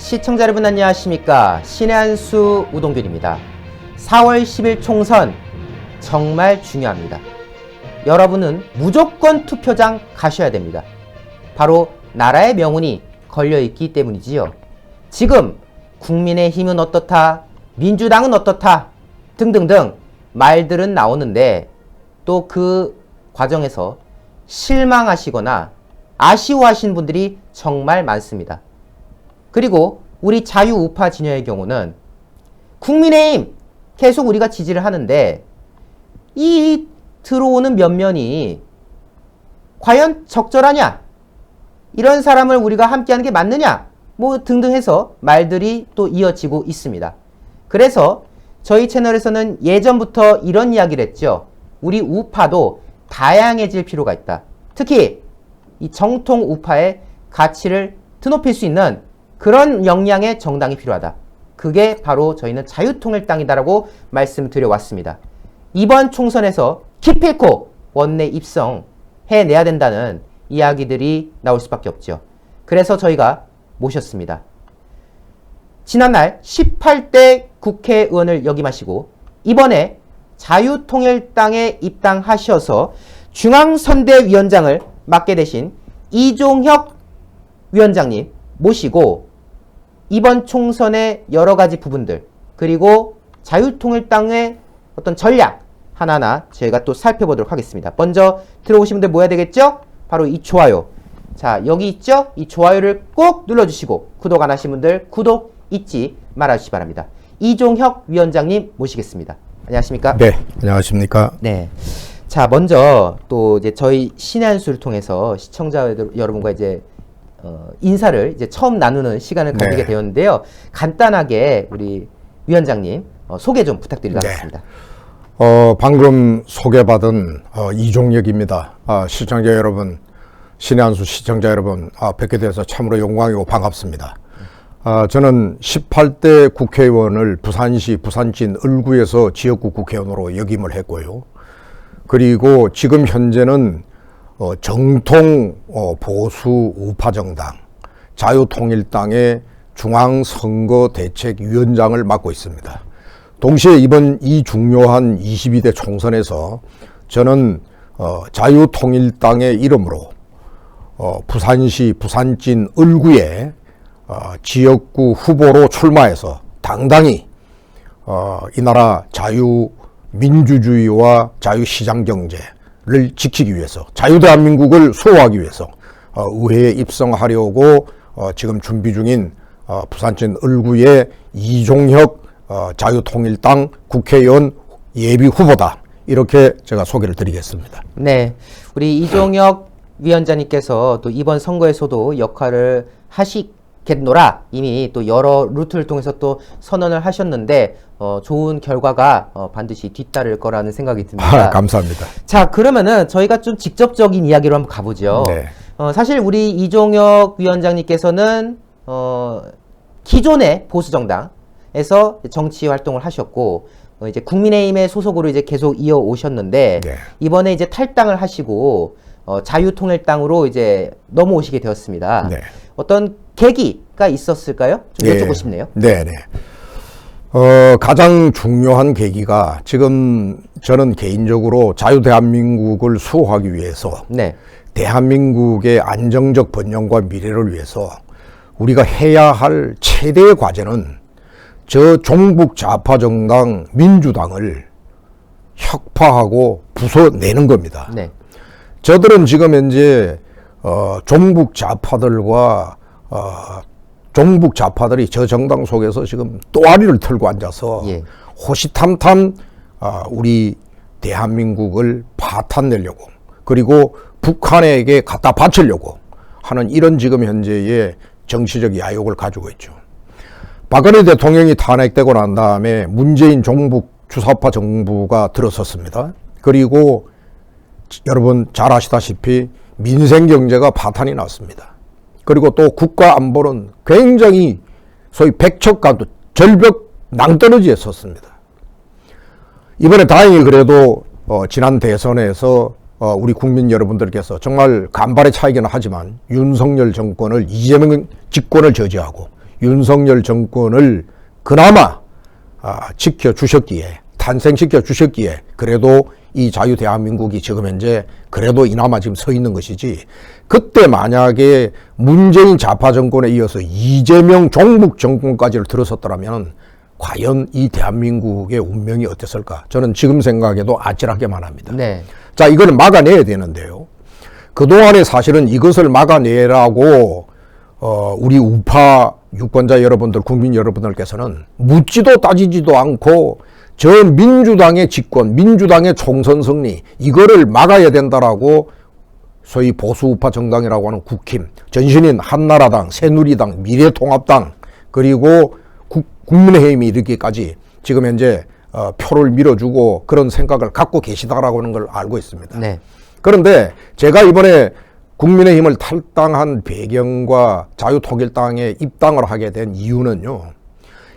시청자 여러분 안녕하십니까. 신의 한수 우동균입니다. 4월 10일 총선 정말 중요합니다. 여러분은 무조건 투표장 가셔야 됩니다. 바로 나라의 명운이 걸려있기 때문이지요. 지금 국민의힘은 어떻다, 민주당은 어떻다 등등등 말들은 나오는데 또 그 과정에서 실망하시거나 아쉬워하시는 분들이 정말 많습니다. 그리고 우리 자유우파 진영의 경우는 국민의힘 계속 우리가 지지를 하는데 이 들어오는 면면이 과연 적절하냐? 이런 사람을 우리가 함께하는 게 맞느냐? 뭐 등등 해서 말들이 또 이어지고 있습니다. 그래서 저희 채널에서는 예전부터 이런 이야기를 했죠. 우리 우파도 다양해질 필요가 있다. 특히 이 정통 우파의 가치를 드높일 수 있는 그런 역량의 정당이 필요하다. 그게 바로 저희는 자유통일당이다라고 말씀드려왔습니다. 이번 총선에서 기필코 원내 입성해내야 된다는 이야기들이 나올 수밖에 없죠. 그래서 저희가 모셨습니다. 지난날 18대 국회의원을 역임하시고 이번에 자유통일당에 입당하셔서 중앙선대위원장을 맡게 되신 이종혁 위원장님 모시고 이번 총선의 여러 가지 부분들 그리고 자유통일당의 어떤 전략 하나하나 저희가 또 살펴보도록 하겠습니다. 먼저 들어오신 분들 뭐 해야 되겠죠? 바로 이 좋아요. 자, 여기 있죠? 이 좋아요를 꼭 눌러주시고 구독 안 하신 분들 구독 잊지 말아주시기 바랍니다. 이종혁 위원장님 모시겠습니다. 안녕하십니까? 네, 안녕하십니까? 네. 자, 먼저 또 이제 저희 신의 한수를 통해서 시청자 여러분과 이제 인사를 이제 처음 나누는 시간을 가지게 네. 되었는데요. 간단하게 우리 위원장님 소개 좀 부탁드리도록 하겠습니다. 방금 소개받은 이종혁입니다. 시청자 여러분, 신의 한수 시청자 여러분, 뵙게 돼서 참으로 영광이고 반갑습니다. 저는 18대 국회의원을 부산시 부산진 을구에서 지역구 국회의원으로 역임을 했고요. 그리고 지금 현재는 정통 보수 우파정당 자유통일당의 중앙선거대책위원장을 맡고 있습니다. 동시에 이번 이 중요한 22대 총선에서 저는 자유통일당의 이름으로 부산시 부산진 을구에 지역구 후보로 출마해서 당당히 이 나라 자유민주주의와 자유시장경제를 지키기 위해서 자유대한민국을 수호하기 위해서 의회에 입성하려고 지금 준비 중인 부산진 을구의 이종혁 자유통일당 국회의원 예비 후보다. 이렇게 제가 소개를 드리겠습니다. 네, 우리 이종혁 위원장님께서 또 이번 선거에서도 역할을 하시겠노라 이미 또 여러 루트를 통해서 또 선언을 하셨는데 좋은 결과가 반드시 뒤따를 거라는 생각이 듭니다. 감사합니다. 자, 그러면은 저희가 좀 직접적인 이야기로 한번 가보죠. 네. 사실 우리 이종혁 위원장님께서는 기존의 보수정당에서 정치 활동을 하셨고 이제 국민의힘의 소속으로 이제 계속 이어 오셨는데 네. 이번에 이제 탈당을 하시고 자유통일당으로 이제 넘어오시게 되었습니다. 네. 어떤 계기가 있었을까요? 좀 여쭙고 싶네요. 네네. 가장 중요한 계기가 지금 저는 개인적으로 자유대한민국을 수호하기 위해서 네. 대한민국의 안정적 번영과 미래를 위해서 우리가 해야 할 최대의 과제는 저 종북 좌파 정당 민주당을 혁파하고 부숴내는 겁니다. 네. 저들은 지금 현재 종북 좌파들과 종북 좌파들이 저 정당 속에서 지금 또아리를 털고 앉아서 예. 호시탐탐 우리 대한민국을 파탄내려고 그리고 북한에게 갖다 바치려고 하는 이런 지금 현재의 정치적 야욕을 가지고 있죠. 박근혜 대통령이 탄핵되고 난 다음에 문재인 종북 주사파 정부가 들어섰습니다. 그리고 여러분 잘 아시다시피 민생경제가 파탄이 났습니다. 그리고 또 국가 안보는 굉장히 소위 백척간도 절벽 낭떠러지에 섰습니다. 이번에 다행히 그래도 지난 대선에서 우리 국민 여러분들께서 정말 간발의 차이기는 하지만 윤석열 정권을 이재명 집권을 저지하고 윤석열 정권을 그나마 지켜주셨기에, 탄생시켜주셨기에 그래도 이 자유 대한민국이 지금 현재 그래도 이나마 지금 서 있는 것이지, 그때 만약에 문재인 좌파 정권에 이어서 이재명 종북 정권까지를 들어섰더라면 과연 이 대한민국의 운명이 어땠을까? 저는 지금 생각해도 아찔하게만 합니다. 네. 자, 이걸 막아내야 되는데요. 그동안에 사실은 이것을 막아내라고 우리 우파 유권자 여러분들, 국민 여러분들께서는 묻지도 따지지도 않고 저 민주당의 집권, 민주당의 총선 승리, 이거를 막아야 된다라고 소위 보수 우파 정당이라고 하는 국힘, 전신인 한나라당, 새누리당, 미래통합당, 그리고 국민의힘이 이르기까지 지금 현재 표를 밀어주고 그런 생각을 갖고 계시다라고 하는 걸 알고 있습니다. 네. 그런데 제가 이번에 국민의힘을 탈당한 배경과 자유통일당에 입당을 하게 된 이유는요,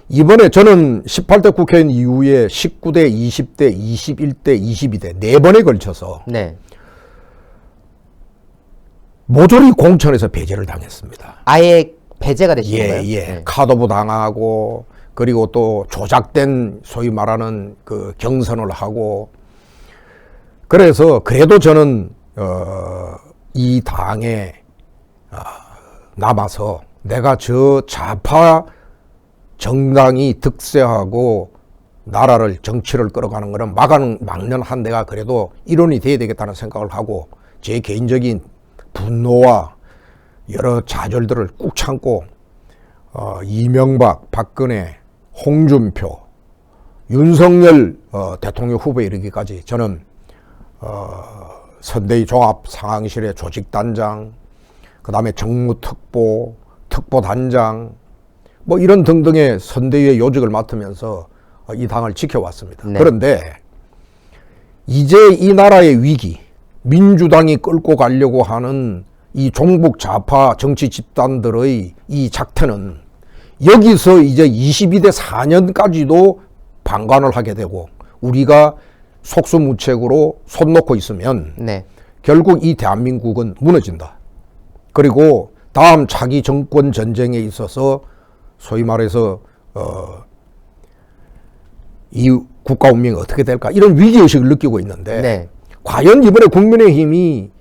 이번에 저는 18대 국회의원 이후에 19대, 20대, 21대, 22대 4번에 걸쳐서 네. 모조리 공천에서 배제를 당했습니다. 아예 배제가 되신 건가요? 예. 네. 카더부 당하고, 그리고 또 조작된 소위 말하는 그 경선을 하고, 그래서 그래도 저는 이 당에 남아서 내가 저 좌파 정당이 득세하고 나라를, 정치를 끌어가는 거는 막는 한 내가 그래도 일원이 돼야 되겠다는 생각을 하고, 제 개인적인 분노와 여러 좌절들을 꾹 참고 이명박, 박근혜, 홍준표, 윤석열 대통령 후보에 이르기까지 저는 선대위 종합 상황실의 조직단장, 그 다음에 정무특보, 특보단장, 뭐 이런 등등의 선대위의 요직을 맡으면서 이 당을 지켜왔습니다. 네. 그런데 이제 이 나라의 위기, 민주당이 끌고 가려고 하는 이 종북 좌파 정치 집단들의 이 작태는 여기서 이제 22대 4년까지도 방관을 하게 되고 우리가 속수무책으로 손 놓고 있으면 네. 결국 이 대한민국은 무너진다. 그리고 다음 차기 정권 전쟁에 있어서 소위 말해서 이 국가 운명이 어떻게 될까, 이런 위기의식을 느끼고 있는데 네. 과연 이번에 국민의힘이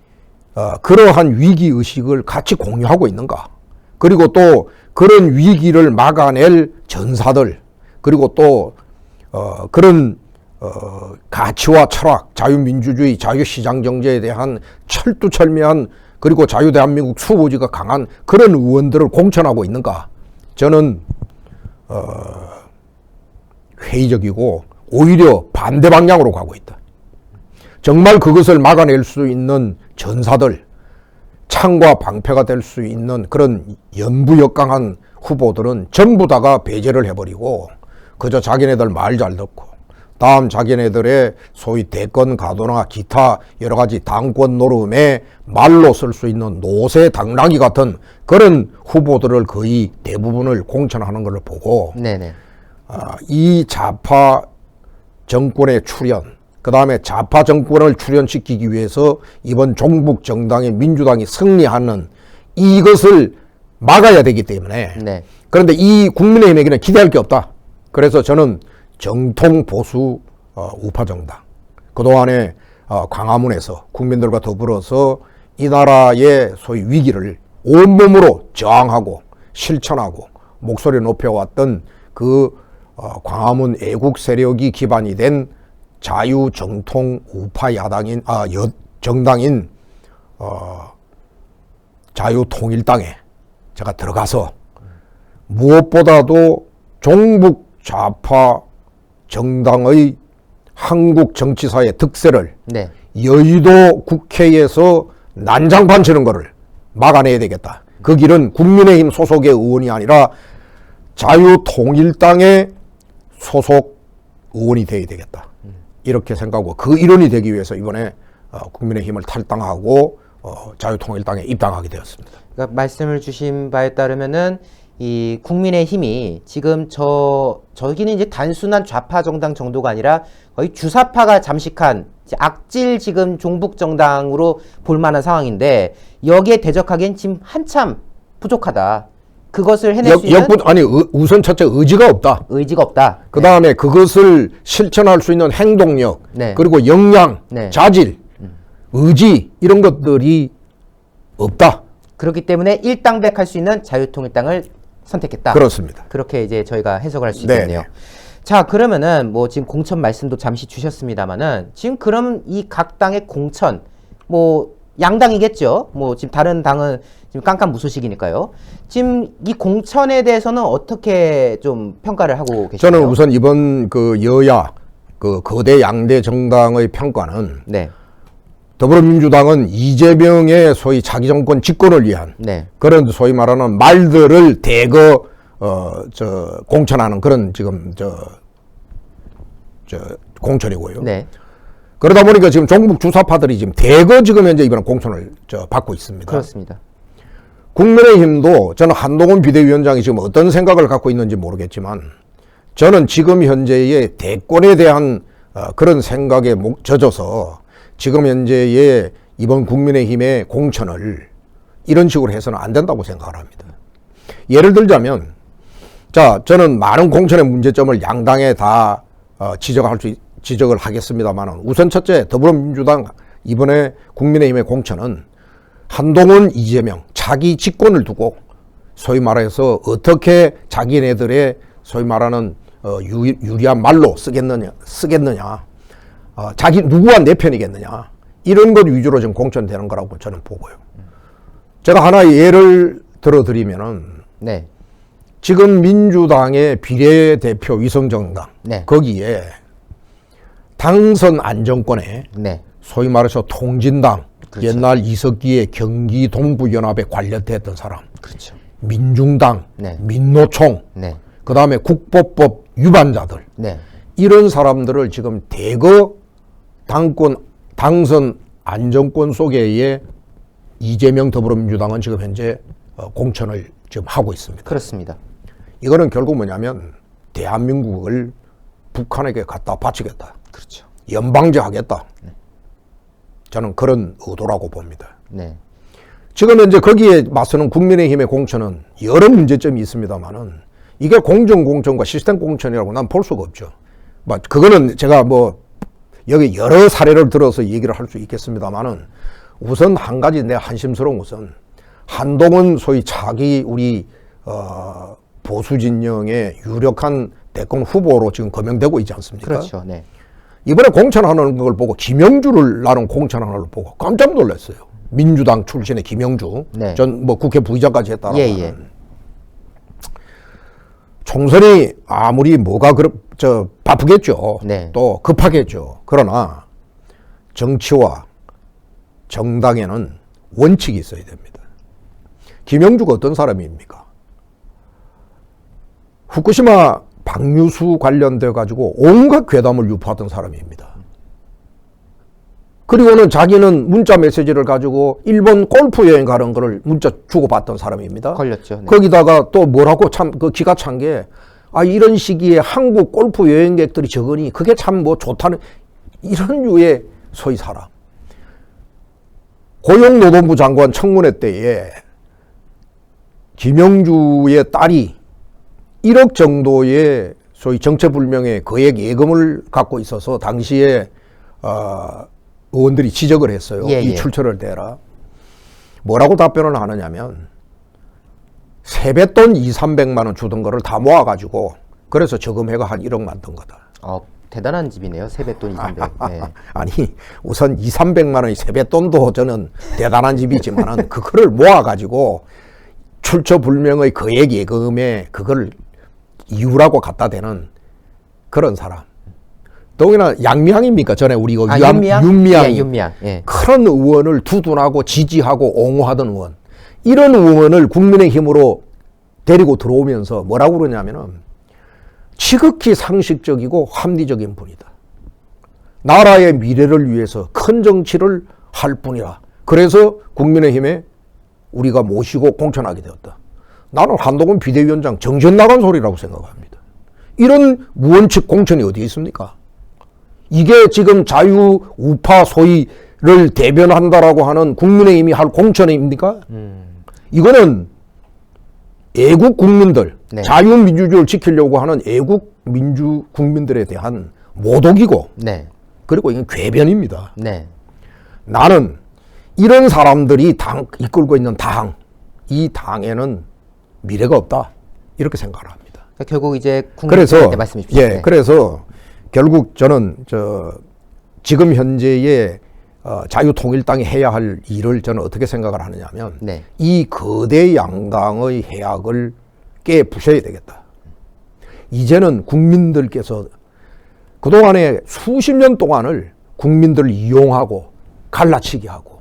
그러한 위기의식을 같이 공유하고 있는가, 그리고 또 그런 위기를 막아낼 전사들, 그리고 또 그런 가치와 철학, 자유민주주의, 자유시장경제에 대한 철두철미한, 그리고 자유대한민국 수호지가 강한 그런 의원들을 공천하고 있는가, 저는 회의적이고 오히려 반대 방향으로 가고 있다. 정말 그것을 막아낼 수 있는 전사들, 창과 방패가 될 수 있는 그런 연부역강한 후보들은 전부 다가 배제를 해버리고 그저 자기네들 말 잘 듣고 다음 자기네들의 소위 대권 가도나 기타 여러 가지 당권 노름에 말로 쓸 수 있는 노세 당나귀 같은 그런 후보들을 거의 대부분을 공천하는 걸 보고 네네. 이 좌파 정권의 출현, 그 다음에 좌파 정권을 출현시키기 위해서 이번 종북 정당의 민주당이 승리하는 이것을 막아야 되기 때문에 네. 그런데 이 국민의힘에게는 기대할 게 없다. 그래서 저는 정통 보수 우파 정당, 그동안에 광화문에서 국민들과 더불어서 이 나라의 소위 위기를 온몸으로 저항하고 실천하고 목소리 높여왔던 그 광화문 애국 세력이 기반이 된 자유 정통 우파 야당인 정당인 자유통일당에 제가 들어가서 무엇보다도 종북 좌파 정당의 한국 정치사의 득세를 네. 여의도 국회에서 난장판 치는 거를 막아내야 되겠다. 그 길은 국민의힘 소속의 의원이 아니라 자유통일당의 소속 의원이 되어야 되겠다. 이렇게 생각하고 그 일원이 되기 위해서 이번에 국민의힘을 탈당하고 자유통일당에 입당하게 되었습니다. 그러니까 말씀을 주신 바에 따르면은 이 국민의힘이 지금 저기는 이제 단순한 좌파 정당 정도가 아니라 거의 주사파가 잠식한 악질 지금 종북 정당으로 볼 만한 상황인데 여기에 대적하기엔 지금 한참 부족하다. 그것을 해낼 수 있는 우선 첫째 의지가 없다. 의지가 없다. 그 다음에 그것을 실천할 수 있는 행동력, 네. 그리고 역량, 네. 자질, 의지 이런 것들이 없다. 그렇기 때문에 일당백할 수 있는 자유통일당을 선택했다. 그렇습니다. 그렇게 이제 저희가 해석을 할 수 네. 있겠네요. 자, 그러면은 뭐 지금 공천 말씀도 잠시 주셨습니다만은 지금 그럼 이 각 당의 공천 뭐 양당이겠죠. 뭐 지금 다른 당은 지금 깜깜무소식이니까요. 지금 이 공천에 대해서는 어떻게 좀 평가를 하고 계시나요? 저는 우선 이번 그 여야 그 거대 양대 정당의 평가는 네. 더불어민주당은 이재명의 소위 자기 정권 집권을 위한 네. 그런 소위 말하는 말들을 대거 공천하는 그런 지금 공천이고요. 네. 그러다 보니까 지금 종북 주사파들이 지금 대거 지금 현재 이번 공천을 받고 있습니다. 그렇습니다. 국민의힘도 저는 한동훈 비대위원장이 지금 어떤 생각을 갖고 있는지 모르겠지만 저는 지금 현재의 대권에 대한 그런 생각에 젖어서 지금 현재의 이번 국민의힘의 공천을 이런 식으로 해서는 안 된다고 생각을 합니다. 예를 들자면 자, 저는 많은 공천의 문제점을 양당에 다 지적을 하겠습니다만 우선 첫째 더불어민주당 이번에 국민의힘의 공천은 한동훈, 이재명 자기 직권을 두고 소위 말해서 어떻게 자기네들의 소위 말하는 유리한 말로 쓰겠느냐 자기 누구와 내 편이겠느냐 이런 것 위주로 지금 공천되는 거라고 저는 보고요. 제가 하나 예를 들어드리면은 네. 지금 민주당의 비례대표 위성정당 네. 거기에 당선 안정권에 네. 소위 말해서 통진당 그렇죠. 옛날 이석기의 경기 동부연합에 관련됐던 사람 그렇죠. 민중당 네. 민노총 네. 그 다음에 국보법 위반자들 네. 이런 사람들을 지금 대거 당선 안정권 속에 이재명 더불어민주당은 지금 현재 공천을 지금 하고 있습니다. 그렇습니다. 이거는 결국 뭐냐면 대한민국을 북한에게 갖다 바치겠다. 그렇죠. 연방제하겠다. 저는 그런 의도라고 봅니다. 네. 지금 현재 거기에 맞서는 국민의힘의 공천은 여러 문제점이 있습니다만은 이게 공정공천과 시스템 공천이라고 난 볼 수가 없죠. 그거는 제가 여기 여러 사례를 들어서 얘기를 할 수 있겠습니다만은 우선 한 가지 내 한심스러운 것은 한동훈 소위 우리 보수 진영의 유력한 대권 후보로 지금 거명되고 있지 않습니까? 그렇죠. 네. 이번에 공천하는 걸 보고 김영주를 나는 공천하는 걸 보고 깜짝 놀랐어요. 민주당 출신의 김영주. 네. 전 국회 부의장까지 했다라고 예, 하는. 예. 총선이 아무리 바쁘겠죠. 네. 또 급하겠죠. 그러나 정치와 정당에는 원칙이 있어야 됩니다. 김영주가 어떤 사람입니까? 후쿠시마 방류수 관련돼 가지고 온갖 괴담을 유포하던 사람입니다. 그리고는 자기는 문자 메시지를 가지고 일본 골프 여행 가는 거를 문자 주고받던 사람입니다. 걸렸죠. 네. 거기다가 또 뭐라고 참 기가 찬 게 이런 시기에 한국 골프 여행객들이 적으니 그게 참 좋다는 이런 류의 소위 사람. 고용노동부 장관 청문회 때에 김영주의 딸이 1억 정도의 소위 정체불명의 거액 예금을 갖고 있어서 당시에 의원들이 지적을 했어요. 예, 이 예. 출처를 대라. 뭐라고 답변을 하느냐면 세뱃돈 200~300만 원 주던 거를 다 모아가지고 그래서 저금해가 한 1억 만든 거다. 대단한 집이네요. 세뱃돈 200. 네. 아니 우선 200~300만 원이 세뱃돈도 저는 대단한 집이지만은 그거를 모아가지고 출처불명의 거액 예금에 그걸 이유라고 갖다 대는 그런 사람. 더구나 양미향입니까? 전에 우리 이거 윤미향. 예, 윤미향. 예. 큰 의원을 두둔하고 지지하고 옹호하던 의원. 이런 의원을 국민의힘으로 데리고 들어오면서 뭐라고 그러냐면은 지극히 상식적이고 합리적인 분이다. 나라의 미래를 위해서 큰 정치를 할 뿐이라. 그래서 국민의힘에 우리가 모시고 공천하게 되었다. 나는 한동훈 비대위원장 정신 나간 소리라고 생각합니다. 이런 무원칙 공천이 어디에 있습니까? 이게 지금 자유우파 소위를 대변한다라고 하는 국민의힘이 할 공천입니까? 이거는 애국 국민들, 네. 자유민주주의를 지키려고 하는 애국 민주 국민들에 대한 모독이고, 네. 그리고 이건 궤변입니다. 네. 나는 이런 사람들이 이끌고 있는 당, 이 당에는 미래가 없다. 이렇게 생각을 합니다. 그러니까 결국 이제 그래서, 국민들한테 말씀해 주시죠. 예, 그래서 결국 저는 지금 현재의 자유통일당이 해야 할 일을 저는 어떻게 생각을 하느냐면, 네. 이 거대 양당의 해악을 깨부셔야 되겠다. 이제는 국민들께서 그동안에 수십 년 동안을 국민들을 이용하고 갈라치기 하고,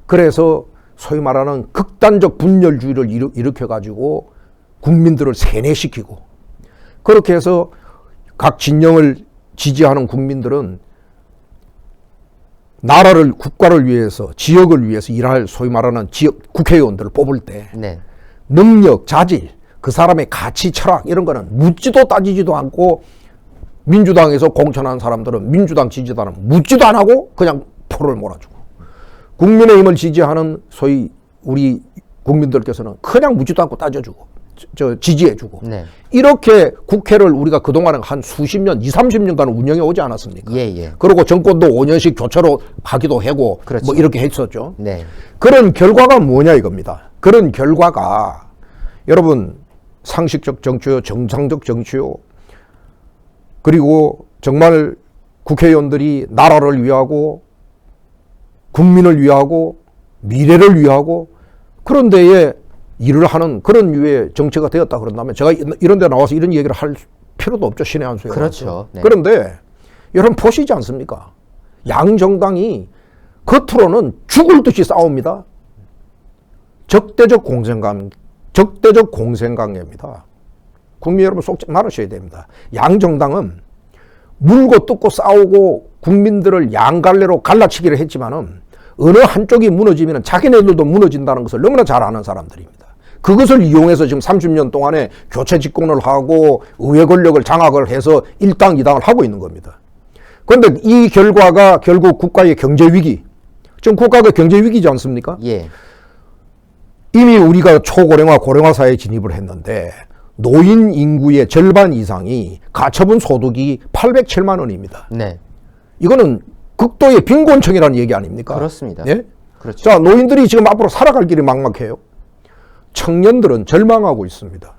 그래서 소위 말하는 극단적 분열주의를 일으켜가지고 국민들을 세뇌시키고, 그렇게 해서 각 진영을 지지하는 국민들은 나라를, 국가를 위해서, 지역을 위해서 일할 소위 말하는 지역 국회의원들을 뽑을 때 네. 능력, 자질, 그 사람의 가치, 철학 이런 거는 묻지도 따지지도 않고, 민주당에서 공천한 사람들은 민주당 지지자는 묻지도 안 하고 그냥 표를 몰아주고, 국민의힘을 지지하는 소위 우리 국민들께서는 그냥 묻지도 않고 따져주고 지지해주고, 네. 이렇게 국회를 우리가 그동안에 한 수십 년, 20, 30년간 운영해 오지 않았습니까? 예, 예. 그리고 정권도 5년씩 교체로 하기도 하고, 그렇죠. 뭐 이렇게 했었죠. 네. 그런 결과가 뭐냐 이겁니다. 그런 결과가 여러분 상식적 정치요, 정상적 정치요, 그리고 정말 국회의원들이 나라를 위하고 국민을 위하고 미래를 위하고 그런 데에 일을 하는 그런 류의 정치가 되었다 그런다면, 제가 이런 데 나와서 이런 얘기를 할 필요도 없죠. 신의 한 수에. 그렇죠. 네. 그런데 여러분 보시지 않습니까? 양 정당이 겉으로는 죽을 듯이 싸웁니다. 적대적 공생관계입니다. 국민 여러분 속지 말으셔야 됩니다. 양 정당은 물고 뜯고 싸우고 국민들을 양갈래로 갈라치기를 했지만은 어느 한쪽이 무너지면 자기네들도 무너진다는 것을 너무나 잘 아는 사람들입니다. 그것을 이용해서 지금 30년 동안에 교체 집권을 하고 의회 권력을 장악을 해서 1당, 2당을 하고 있는 겁니다. 그런데 이 결과가 결국 국가의 경제 위기, 지금 국가가 경제 위기지 않습니까? 예. 이미 우리가 초고령화, 고령화 사회에 진입을 했는데 노인 인구의 절반 이상이 가처분 소득이 807만 원입니다. 네. 이거는 극도의 빈곤층이라는 얘기 아닙니까? 그렇습니다. 예? 그렇죠. 자, 노인들이 지금 앞으로 살아갈 길이 막막해요. 청년들은 절망하고 있습니다.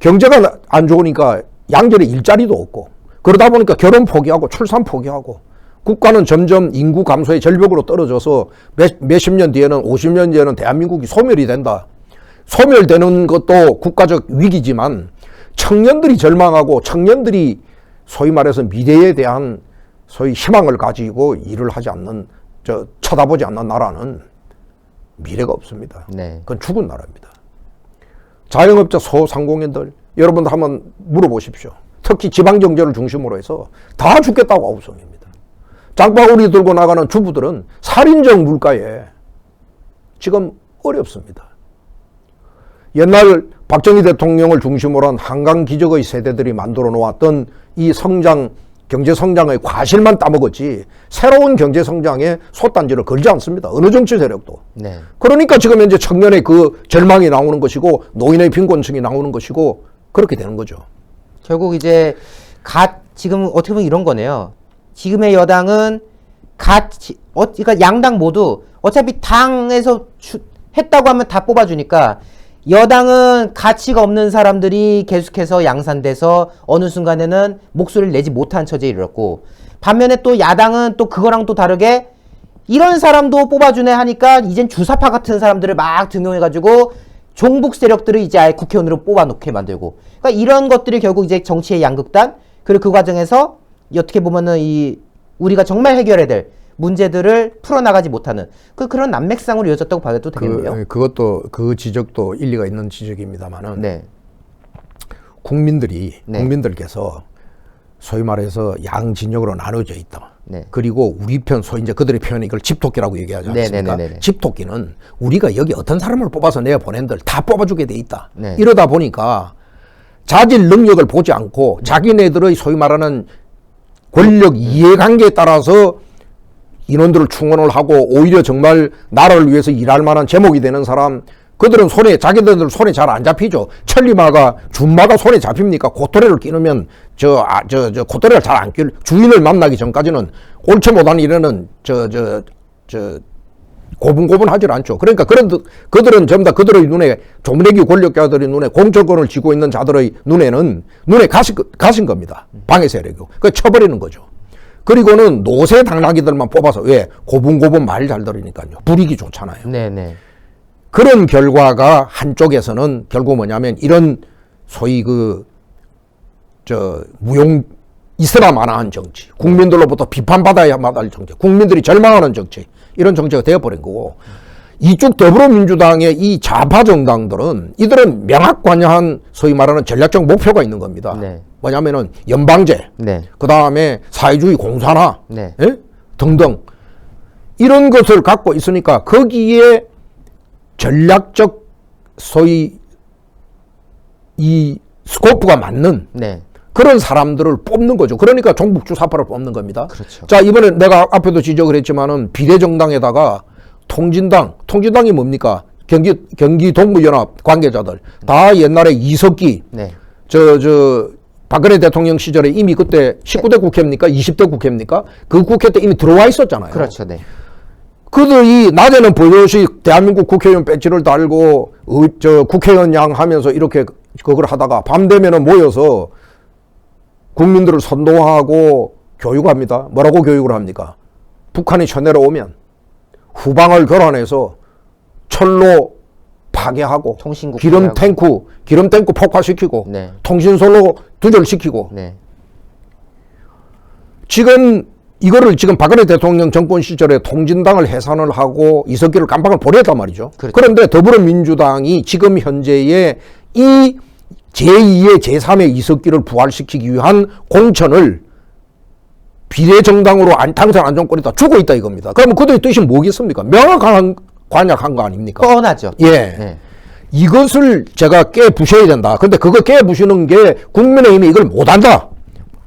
경제가 안 좋으니까 양질의 일자리도 없고, 그러다 보니까 결혼 포기하고 출산 포기하고, 국가는 점점 인구 감소의 절벽으로 떨어져서 몇십 년 뒤에는, 50년 뒤에는 대한민국이 소멸이 된다. 소멸되는 것도 국가적 위기지만 청년들이 절망하고 청년들이 소위 말해서 미래에 대한 소위 희망을 가지고 일을 하지 않는, 쳐다보지 않는 나라는 미래가 없습니다. 네. 그건 죽은 나라입니다. 자영업자 소상공인들 여러분들 한번 물어보십시오. 특히 지방경제를 중심으로 해서 다 죽겠다고 아우성입니다. 장바구니 들고 나가는 주부들은 살인적 물가에 지금 어렵습니다. 옛날 박정희 대통령을 중심으로 한 한강 기적의 세대들이 만들어 놓았던 이 성장, 경제 성장의 과실만 따먹었지 새로운 경제 성장에 솥단지를 걸지 않습니다. 어느 정치 세력도. 네. 그러니까 지금 현재 청년의 그 절망이 나오는 것이고 노인의 빈곤층이 나오는 것이고 그렇게 되는 거죠. 결국 이제 지금 어떻게 보면 이런 거네요. 지금의 여당은 그러니까 양당 모두 어차피 당에서 했다고 하면 다 뽑아주니까 여당은 가치가 없는 사람들이 계속해서 양산돼서 어느 순간에는 목소리를 내지 못한 처지에 이르렀고, 반면에 또 야당은 또 그거랑 또 다르게 이런 사람도 뽑아주네 하니까 이젠 주사파 같은 사람들을 막 등용해가지고 종북 세력들을 이제 아예 국회의원으로 뽑아놓게 만들고, 그러니까 이런 것들이 결국 이제 정치의 양극단, 그리고 그 과정에서 어떻게 보면은 우리가 정말 해결해야 될 문제들을 풀어나가지 못하는 그런 난맥상으로 이어졌다고 봐도 되겠네요. 그것도 그 지적도 일리가 있는 지적입니다만은 네. 국민들께서 소위 말해서 양 진영으로 나눠져 있다. 네. 그리고 우리 편, 소위 이제 그들의 표현이 이걸 집토끼라고 얘기하지 않습니까? 네네네네. 집토끼는 우리가 여기 어떤 사람을 뽑아서 내가 보낸들 다 뽑아주게 돼 있다. 네. 이러다 보니까 자질 능력을 보지 않고 자기네들의 소위 말하는 권력 이해관계에 따라서 인원들을 충원을 하고 오히려 정말 나라를 위해서 일할 만한 제목이 되는 사람, 그들은 자기들 손에 잘 안 잡히죠. 천리마가, 준마가 손에 잡힙니까? 고토레를 끼누면, 고토레를 잘 안 주인을 만나기 전까지는 옳지 못한 일에는, 고분고분하지 않죠. 그러니까 그들은 전부 다 그들의 눈에, 조문회기 권력자들의 눈에, 공천권을 쥐고 있는 자들의 눈에 가신 겁니다. 방해 세력이고. 그 쳐버리는 거죠. 그리고는 노세 당나귀들만 뽑아서, 왜? 고분고분 말 잘 들으니까요. 불이기 좋잖아요. 네네. 그런 결과가 한쪽에서는 결국 뭐냐면 이런 소위 있으나 마나한 정치, 국민들로부터 비판받아야만 할 정치, 국민들이 절망하는 정치, 이런 정치가 되어버린 거고, 이쪽 더불어민주당의 이 좌파 정당들은 이들은 명확관여한 소위 말하는 전략적 목표가 있는 겁니다. 네. 뭐냐면은 연방제, 네. 그 다음에 사회주의 공산화, 네. 예? 등등 이런 것을 갖고 있으니까 거기에 전략적 소위 이 스코프가 맞는 네. 그런 사람들을 뽑는 거죠. 그러니까 종북주사파를 뽑는 겁니다. 그렇죠. 자, 이번에 내가 앞에도 지적을 했지만은 비례정당에다가 통진당이 뭡니까? 경기 동부연합 관계자들 다 옛날에 이석기, 네. 박근혜 대통령 시절에 이미 그때 19대 국회입니까? 20대 국회입니까? 그 국회 때 이미 들어와 있었잖아요. 그렇죠. 네. 그들이 낮에는 버젓이 대한민국 국회의원 배지를 달고 국회의원 양 하면서 이렇게 그걸 하다가 밤 되면은 모여서 국민들을 선동하고 교육합니다. 뭐라고 교육을 합니까? 북한이 쳐내려오면 후방을 교란해서 철로 파괴하고 통신국 기름 탱크 폭파시키고 네. 통신선로 두절시키고 네. 지금 박근혜 대통령 정권 시절에 통진당을 해산을 하고 이석기를 깜빵을 보냈단 말이죠. 그렇죠. 그런데 더불어민주당이 지금 현재의 이 제2의 제3의 이석기를 부활시키기 위한 공천을 비례정당으로 당선 안정권에다 주고 있다 이겁니다. 그러면 그들의 뜻이 뭐겠습니까? 명확한 관약한 거 아닙니까? 뻔하죠. 예. 네. 이것을 제가 깨부셔야 된다. 근데 그거 깨부시는 게 국민의힘이 이걸 못한다.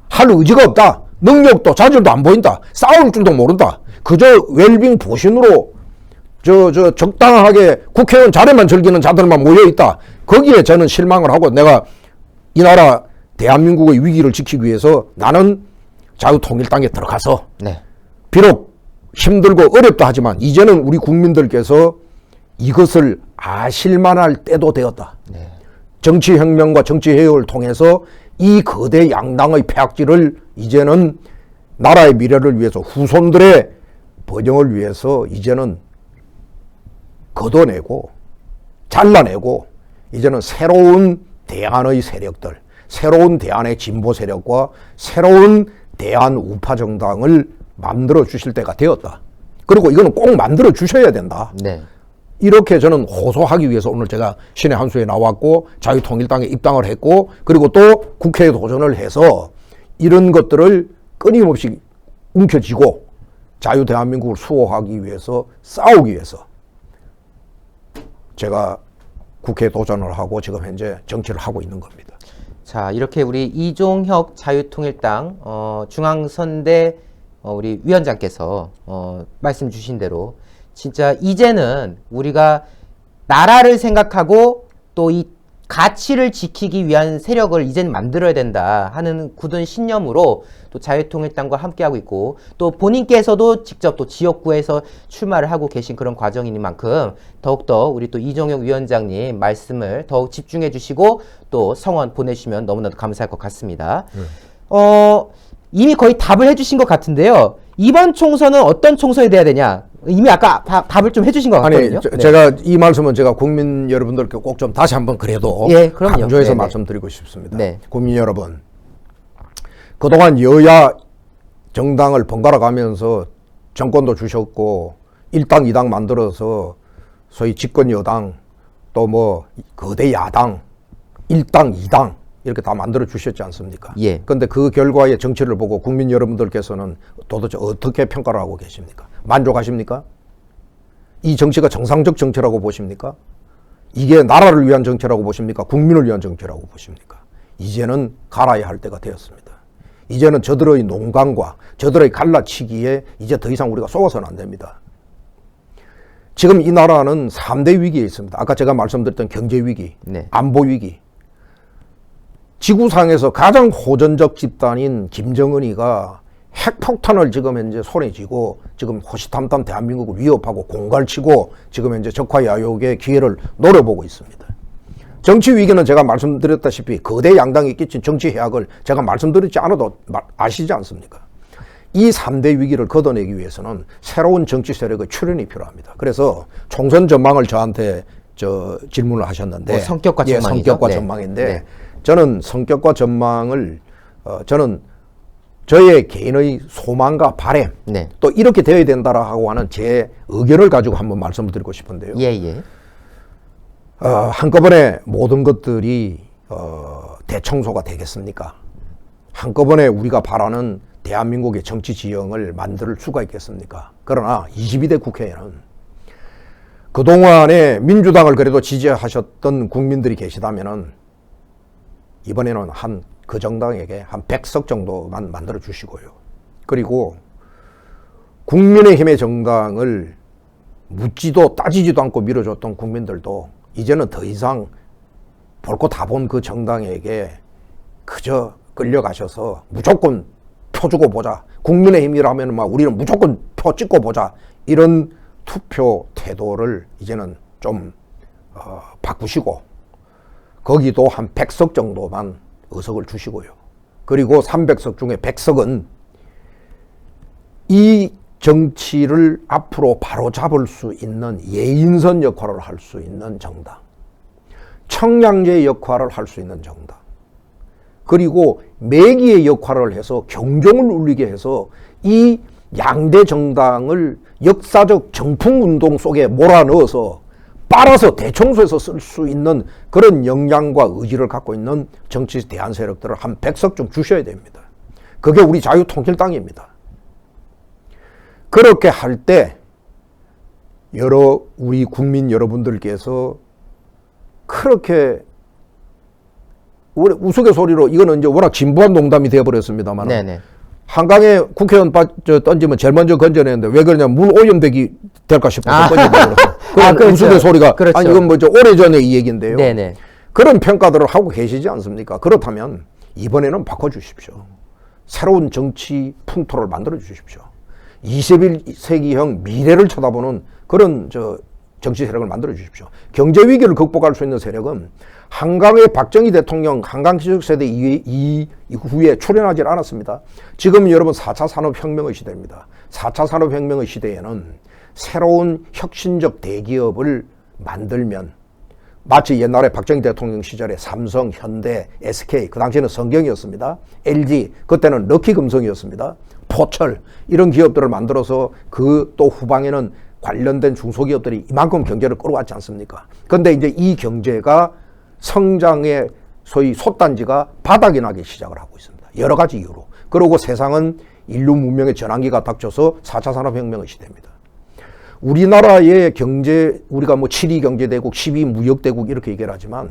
할 의지가 없다. 능력도 자질도 안 보인다. 싸울 줄도 모른다. 그저 웰빙 보신으로 적당하게 국회의원 자리만 즐기는 자들만 모여있다. 거기에 저는 실망을 하고 내가 이 나라 대한민국의 위기를 지키기 위해서 나는 자유통일당에 들어가서 네. 비록 힘들고 어렵다 하지만 이제는 우리 국민들께서 이것을 아실만할 때도 되었다. 네. 정치혁명과 정치해협을 통해서 이 거대 양당의 폐악질을 이제는 나라의 미래를 위해서 후손들의 번영을 위해서 이제는 걷어내고 잘라내고 이제는 새로운 대안의 세력들, 새로운 대안의 진보 세력과 새로운 대안 우파 정당을 만들어 주실 때가 되었다. 그리고 이거는 꼭 만들어 주셔야 된다. 네. 이렇게 저는 호소하기 위해서 오늘 제가 신의 한 수에 나왔고 자유통일당에 입당을 했고 그리고 또 국회에 도전을 해서 이런 것들을 끊임없이 움켜쥐고 자유대한민국을 수호하기 위해서 싸우기 위해서 제가 국회에 도전을 하고 지금 현재 정치를 하고 있는 겁니다. 자, 이렇게 우리 이종혁 자유통일당 중앙선대 우리 위원장께서 말씀 주신 대로 진짜 이제는 우리가 나라를 생각하고 또 이 가치를 지키기 위한 세력을 이제는 만들어야 된다 하는 굳은 신념으로 또 자유통일당과 함께하고 있고 또 본인께서도 직접 또 지역구에서 출마를 하고 계신 그런 과정이니만큼 더욱더 우리 또 이종혁 위원장님 말씀을 더욱 집중해 주시고 또 성원 보내주시면 너무나도 감사할 것 같습니다. 이미 거의 답을 해주신 것 같은데요. 이번 총선은 어떤 총선이 돼야 되냐? 이미 아까 답을 좀 해주신 것 같거든요. 아니, 제가 이 말씀은 제가 국민 여러분들께 꼭 좀 다시 한번 그래도 예, 그럼요. 강조해서 네네. 말씀드리고 싶습니다. 네. 국민 여러분, 그동안 여야 정당을 번갈아 가면서 정권도 주셨고 1당 2당 만들어서 소위 집권 여당 또 뭐 거대 야당 1당 2당 이렇게 다 만들어 주셨지 않습니까? 예. 그런데 그 결과의 정치를 보고 국민 여러분들께서는 도대체 어떻게 평가를 하고 계십니까? 만족하십니까? 이 정치가 정상적 정치라고 보십니까? 이게 나라를 위한 정치라고 보십니까? 국민을 위한 정치라고 보십니까? 이제는 갈아야 할 때가 되었습니다. 이제는 저들의 농간과 저들의 갈라치기에 이제 더 이상 우리가 속아서는 안 됩니다. 지금 이 나라는 3대 위기에 있습니다. 아까 제가 말씀드렸던 경제 위기, 네. 안보 위기. 지구상에서 가장 호전적 집단인 김정은이가 핵폭탄을 지금 현재 손에 쥐고 지금 호시탐탐 대한민국을 위협하고 공갈치고 지금 현재 적화야욕의 기회를 노려보고 있습니다. 정치 위기는 제가 말씀드렸다시피 거대 양당이 끼친 정치 해악을 제가 말씀드리지 않아도 아시지 않습니까? 이 3대 위기를 걷어내기 위해서는 새로운 정치 세력의 출현이 필요합니다. 그래서 총선 전망을 저한테 질문을 하셨는데 뭐 성격과 예, 전망이죠. 성격과 네. 전망인데 네. 저는 성격과 전망을 저는 저의 개인의 소망과 바람 네. 또 이렇게 되어야 된다라고 하는 제 의견을 가지고 한번 말씀을 드리고 싶은데요. 예, 예. 한꺼번에 모든 것들이 대청소가 되겠습니까? 한꺼번에 우리가 바라는 대한민국의 정치 지형을 만들 수가 있겠습니까? 그러나 22대 국회에는 그동안에 민주당을 그래도 지지하셨던 국민들이 계시다면은 이번에는 그 정당에게 한 100석 정도만 만들어 주시고요. 그리고 국민의힘의 정당을 묻지도 따지지도 않고 밀어줬던 국민들도 이제는 더 이상 볼 거 다 본 그 정당에게 그저 끌려가셔서 무조건 표 주고 보자. 국민의힘이라면 막 우리는 무조건 표 찍고 보자. 이런 투표 태도를 이제는 좀 바꾸시고 거기도 한 100석 정도만 의석을 주시고요. 그리고 300석 중에 100석은 이 정치를 앞으로 바로잡을 수 있는 예인선 역할을 할 수 있는 정당, 청량제 역할을 할 수 있는 정당, 그리고 매기의 역할을 해서 경종을 울리게 해서 이 양대 정당을 역사적 정풍운동 속에 몰아넣어서 빨아서 대청소해서 쓸 수 있는 그런 역량과 의지를 갖고 있는 정치 대안 세력들을 한 100석 좀 주셔야 됩니다. 그게 우리 자유통일당입니다. 그렇게 할 때 우리 국민 여러분들께서 그렇게 우스갯소리로 이거는 이제 워낙 진부한 농담이 되어버렸습니다만 네네. 한강에 국회의원 던지면 제일 먼저 건져내는데 왜 그러냐면 물 오염되기 될까 싶어서 던져버려서 그런 그렇죠. 우스갯소리가 그렇죠. 아니 이건 뭐죠 오래전에 이 얘기인데요. 네네. 그런 평가들을 하고 계시지 않습니까? 그렇다면 이번에는 바꿔주십시오. 새로운 정치 풍토를 만들어 주십시오. 21세기형 미래를 쳐다보는 그런 정치 세력을 만들어 주십시오. 경제 위기를 극복할 수 있는 세력은 한강의 박정희 대통령 한강기적 세대 이후에 출현하지 않았습니다. 지금 여러분 4차 산업혁명의 시대입니다. 4차 산업혁명의 시대에는 새로운 혁신적 대기업을 만들면 마치 옛날에 박정희 대통령 시절에 삼성, 현대, SK, 그 당시에는 성경이었습니다. LG, 그때는 럭키금성이었습니다. 포철, 이런 기업들을 만들어서 그 또 후방에는 관련된 중소기업들이 이만큼 경제를 끌어왔지 않습니까? 그런데 이제 이 경제가 성장의 소위 솥단지가 바닥이 나기 시작을 하고 있습니다. 여러 가지 이유로. 그리고 세상은 인류 문명의 전환기가 닥쳐서 4차 산업혁명의 시대입니다. 우리나라의 경제, 우리가 뭐 7위 경제대국, 10위 무역대국 이렇게 얘기를 하지만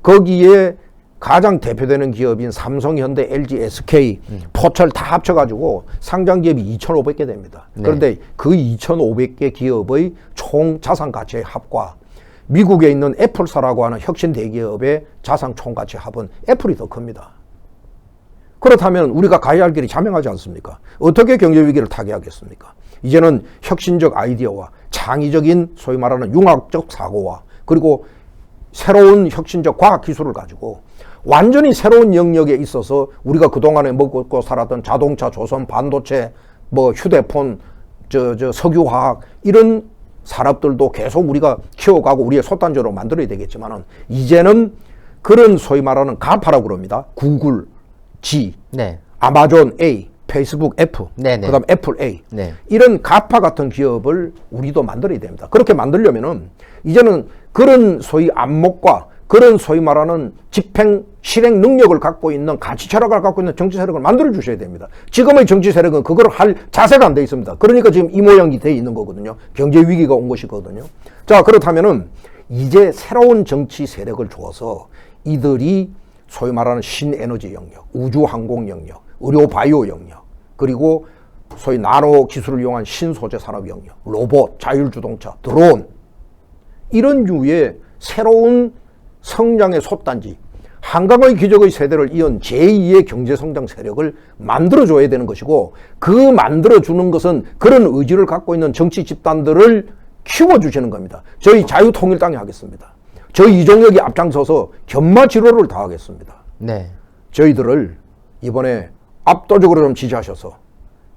거기에 가장 대표되는 기업인 삼성, 현대, LG, SK, 포철 다 합쳐가지고 상장기업이 2,500개 됩니다. 네. 그런데 그 2,500개 기업의 총 자산 가치의 합과 미국에 있는 애플사라고 하는 혁신 대기업의 자산 총 가치 합은 애플이 더 큽니다. 그렇다면 우리가 가야 할 길이 자명하지 않습니까? 어떻게 경제 위기를 타개하겠습니까? 이제는 혁신적 아이디어와 창의적인 소위 말하는 융합적 사고와 그리고 새로운 혁신적 과학 기술을 가지고 완전히 새로운 영역에 있어서 우리가 그동안에 먹고 살았던 자동차, 조선, 반도체, 뭐 휴대폰, 석유화학 이런 산업들도 계속 우리가 키워가고 우리의 솥단지로 만들어야 되겠지만은 이제는 그런 소위 말하는 가파라고 그럽니다. 구글 G, 네. 아마존 A, 페이스북 F, 네네. 그다음 애플 A 네. 이런 가파 같은 기업을 우리도 만들어야 됩니다. 그렇게 만들려면은 이제는 그런 소위 안목과 그런 소위 말하는 집행 실행 능력을 갖고 있는 가치 철학을 갖고 있는 정치 세력을 만들어 주셔야 됩니다. 지금의 정치 세력은 그걸 할 자세가 안 돼 있습니다. 그러니까 지금 이 모양이 돼 있는 거거든요. 경제 위기가 온 것이거든요. 자, 그렇다면은 이제 새로운 정치 세력을 줘서 이들이 소위 말하는 신에너지 영역, 우주항공 영역, 의료 바이오 영역, 그리고 소위 나노 기술을 이용한 신소재 산업 영역, 로봇, 자율주동차, 드론 이런 류의 새로운 성장의 솥단지, 한강의 기적의 세대를 이은 제2의 경제성장 세력을 만들어줘야 되는 것이고, 그 만들어주는 것은 그런 의지를 갖고 있는 정치 집단들을 키워주시는 겁니다. 저희 자유통일당이 하겠습니다. 저희 이종혁이 앞장서서 견마지로를 다하겠습니다. 네. 저희들을 이번에 압도적으로 좀 지지하셔서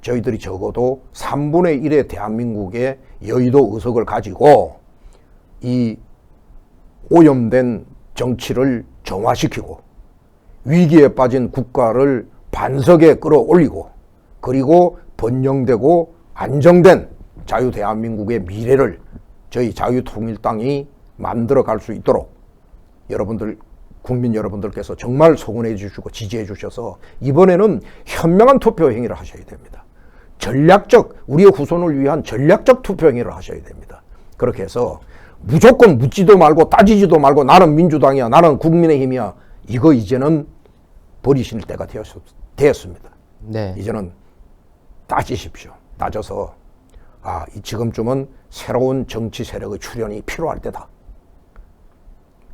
저희들이 적어도 3분의 1의 대한민국의 여의도 의석을 가지고 이 오염된 정치를 정화시키고 위기에 빠진 국가를 반석에 끌어올리고 그리고 번영되고 안정된 자유 대한민국의 미래를 저희 자유통일당이 만들어 갈 수 있도록 여러분들, 국민 여러분들께서 정말 성원해 주시고 지지해 주셔서 이번에는 현명한 투표 행위를 하셔야 됩니다. 전략적, 우리의 후손을 위한 전략적 투표 행위를 하셔야 됩니다. 그렇게 해서 무조건 묻지도 말고 따지지도 말고 나는 민주당이야, 나는 국민의힘이야, 이거 이제는 버리실 때가 되었습니다. 네. 이제는 따지십시오. 따져서 지금쯤은 새로운 정치 세력의 출현이 필요할 때다.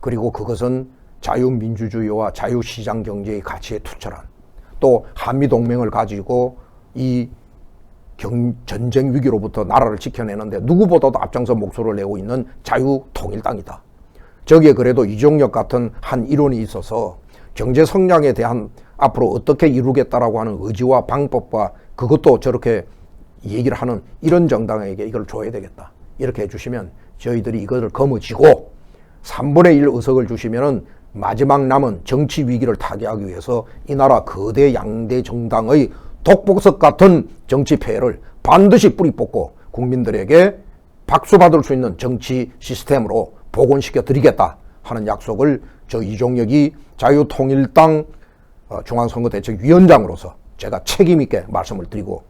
그리고 그것은 자유민주주의와 자유시장 경제의 가치에 투철한, 또 한미동맹을 가지고 이 전쟁 위기로부터 나라를 지켜내는데 누구보다도 앞장서 목소리를 내고 있는 자유통일당이다. 저기에 그래도 이종혁 같은 한 일원이 있어서 경제 성장에 대한 앞으로 어떻게 이루겠다라고 하는 의지와 방법과 그것도 저렇게 얘기를 하는 이런 정당에게 이걸 줘야 되겠다. 이렇게 해주시면 저희들이 이것을 거머쥐고 3분의 1 의석을 주시면은 마지막 남은 정치 위기를 타개하기 위해서 이 나라 거대 양대 정당의 독보석 같은 정치 폐해를 반드시 뿌리 뽑고 국민들에게 박수 받을 수 있는 정치 시스템으로 복원시켜 드리겠다 하는 약속을 저 이종혁이 자유통일당 중앙선거대책위원장으로서 제가 책임 있게 말씀을 드리고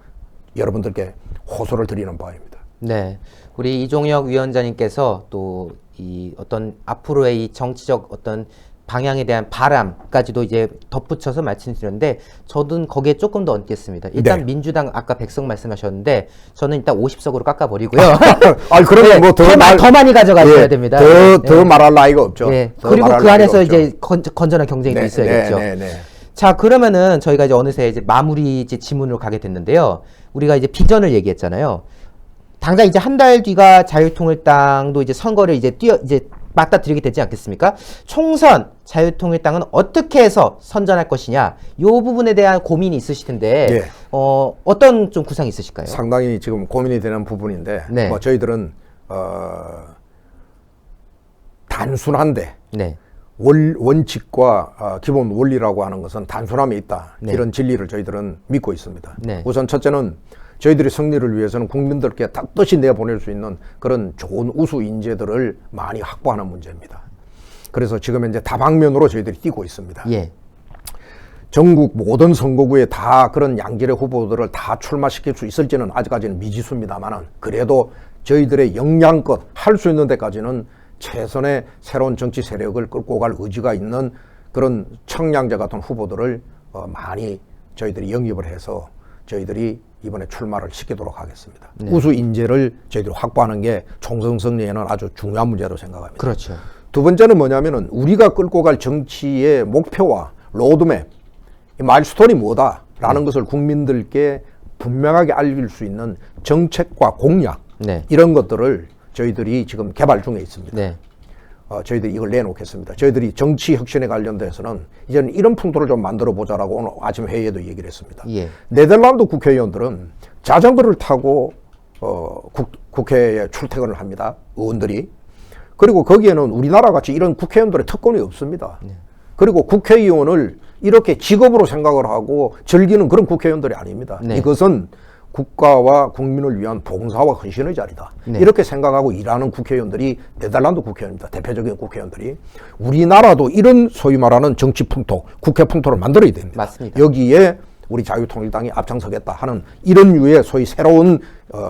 여러분들께 호소를 드리는 바입니다. 네. 우리 이종혁 위원장님께서 또 이 어떤 앞으로의 이 정치적 어떤 방향에 대한 바람까지도 이제 덧붙여서 말씀드렸는데 저는 거기에 조금 더 얹겠습니다. 일단 네. 민주당 아까 100석 말씀하셨는데 저는 일단 50석으로 깎아버리고요. 그러면 네, 뭐 더 많이 가져가셔야 됩니다. 더 말할 나이가 없죠. 네. 더 그리고 말할 그 안에서 나이가 이제 건전한 경쟁이 또 있어야겠죠. 네. 자, 그러면은 저희가 이제 어느새 이제 마무리 이제 지문으로 가게 됐는데요. 우리가 이제 비전을 얘기했잖아요. 당장 이제 한 달 뒤가 자유통일당도 이제 선거를 이제 맞닥뜨리게 되지 않겠습니까? 총선 자유통일당은 어떻게 해서 선전할 것이냐, 이 부분에 대한 고민이 있으실 텐데 네. 어떤 좀 구상이 있으실까요? 상당히 지금 고민이 되는 부분인데 네. 뭐 저희들은 단순한데 네. 원칙과 기본 원리라고 하는 것은 단순함에 있다. 네. 이런 진리를 저희들은 믿고 있습니다. 네. 우선 첫째는 저희들이 승리를 위해서는 국민들께 뜻이 내보낼 수 있는 그런 좋은 우수 인재들을 많이 확보하는 문제입니다. 그래서 지금 이제 다방면으로 저희들이 뛰고 있습니다. 예. 전국 모든 선거구에 다 그런 양질의 후보들을 다 출마시킬 수 있을지는 아직까지는 미지수입니다만은 그래도 저희들의 역량껏 할 수 있는 데까지는 최선의 새로운 정치 세력을 끌고 갈 의지가 있는 그런 청량자 같은 후보들을 많이 저희들이 영입을 해서 저희들이 이번에 출마를 시키도록 하겠습니다. 네. 우수 인재를 저희들이 확보하는 게 총선 승리에는 아주 중요한 문제로 생각합니다. 그렇죠. 두 번째는 뭐냐면은 우리가 끌고 갈 정치의 목표와 로드맵, 마일스톤이 뭐다라는 것을 국민들께 분명하게 알릴 수 있는 정책과 공약, 네. 이런 것들을 저희들이 지금 개발 중에 있습니다. 네. 저희들이 이걸 내놓겠습니다. 저희들이 정치 혁신에 관련돼서는 이제는 이런 풍토를 좀 만들어 보자라고 오늘 아침 회의에도 얘기를 했습니다. 예. 네덜란드 국회의원들은 자전거를 타고 국회에 출퇴근을 합니다. 의원들이. 그리고 거기에는 우리나라 같이 이런 국회의원들의 특권이 없습니다. 네. 그리고 국회의원을 이렇게 직업으로 생각을 하고 즐기는 그런 국회의원들이 아닙니다. 네. 이것은 국가와 국민을 위한 봉사와 헌신의 자리다. 네. 이렇게 생각하고 일하는 국회의원들이 네덜란드 국회의원입니다. 대표적인 국회의원들이. 우리나라도 이런 소위 말하는 정치 풍토, 국회 풍토를 만들어야 됩니다. 맞습니다. 여기에 우리 자유통일당이 앞장서겠다 하는 이런 류의 소위 새로운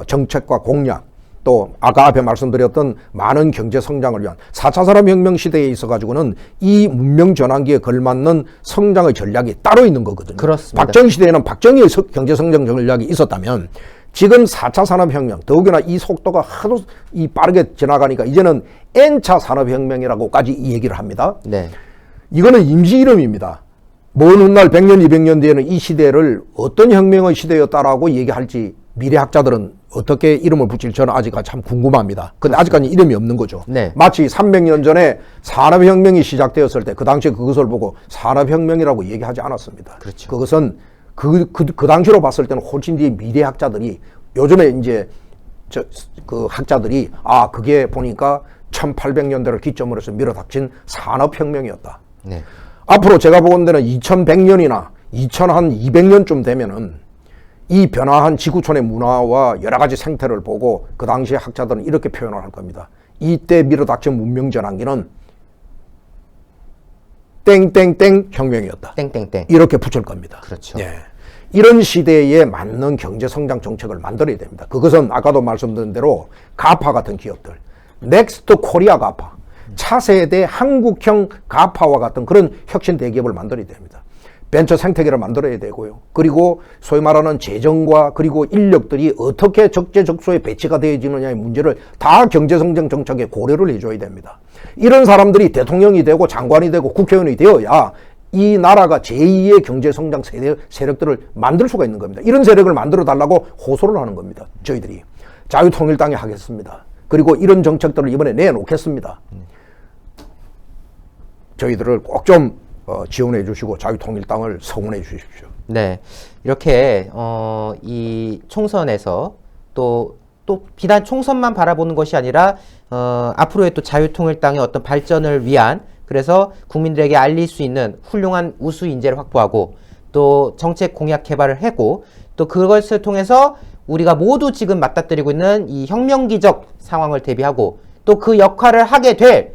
정책과 공약, 또 아까 앞에 말씀드렸던 많은 경제 성장을 위한 4차 산업혁명 시대에 있어가지고는 이 문명 전환기에 걸맞는 성장의 전략이 따로 있는 거거든요. 그렇습니다. 박정희 시대에는 박정희의 경제 성장 전략이 있었다면 지금 4차 산업혁명, 더욱이나 이 속도가 하도 이 빠르게 지나가니까 이제는 N차 산업혁명이라고까지 이 얘기를 합니다. 네. 이거는 임시 이름입니다. 먼 훗날 100년, 200년 뒤에는 이 시대를 어떤 혁명의 시대였다라고 얘기할지 미래학자들은 어떻게 이름을 붙일지 저는 아직 참 궁금합니다. 근데 아직까지 이름이 없는 거죠. 네. 마치 300년 전에 산업혁명이 시작되었을 때 그 당시에 그것을 보고 산업혁명이라고 얘기하지 않았습니다. 그렇죠. 그것은 그 당시로 봤을 때는 훨씬 뒤에 미래학자들이 요즘에 이제 그 학자들이 그게 보니까 1800년대를 기점으로 해서 밀어닥친 산업혁명이었다. 네. 앞으로 제가 보건대는 2100년이나 2200년쯤 되면은 이 변화한 지구촌의 문화와 여러 가지 생태를 보고 그 당시에 학자들은 이렇게 표현을 할 겁니다. 이때 밀어닥친 문명 전환기는 땡땡땡 혁명이었다. 땡땡땡. 이렇게 붙일 겁니다. 그렇죠. 예. 이런 시대에 맞는 경제 성장 정책을 만들어야 됩니다. 그것은 아까도 말씀드린 대로 가파 같은 기업들, 넥스트 코리아 가파, 차세대 한국형 가파와 같은 그런 혁신 대기업을 만들어야 됩니다. 벤처 생태계를 만들어야 되고요. 그리고 소위 말하는 재정과 그리고 인력들이 어떻게 적재적소에 배치가 되어지느냐의 문제를 다 경제성장 정책에 고려를 해줘야 됩니다. 이런 사람들이 대통령이 되고 장관이 되고 국회의원이 되어야 이 나라가 제2의 경제성장 세력들을 만들 수가 있는 겁니다. 이런 세력을 만들어 달라고 호소를 하는 겁니다. 저희들이. 자유통일당이 하겠습니다. 그리고 이런 정책들을 이번에 내놓겠습니다. 저희들을 꼭 좀 지원해 주시고 자유통일당을 성원해 주십시오. 네. 이렇게 이 총선에서 또 비단 총선만 바라보는 것이 아니라 앞으로의 또 자유통일당의 어떤 발전을 위한, 그래서 국민들에게 알릴 수 있는 훌륭한 우수 인재를 확보하고 또 정책 공약 개발을 하고 또 그것을 통해서 우리가 모두 지금 맞닥뜨리고 있는 이 혁명기적 상황을 대비하고 또 그 역할을 하게 될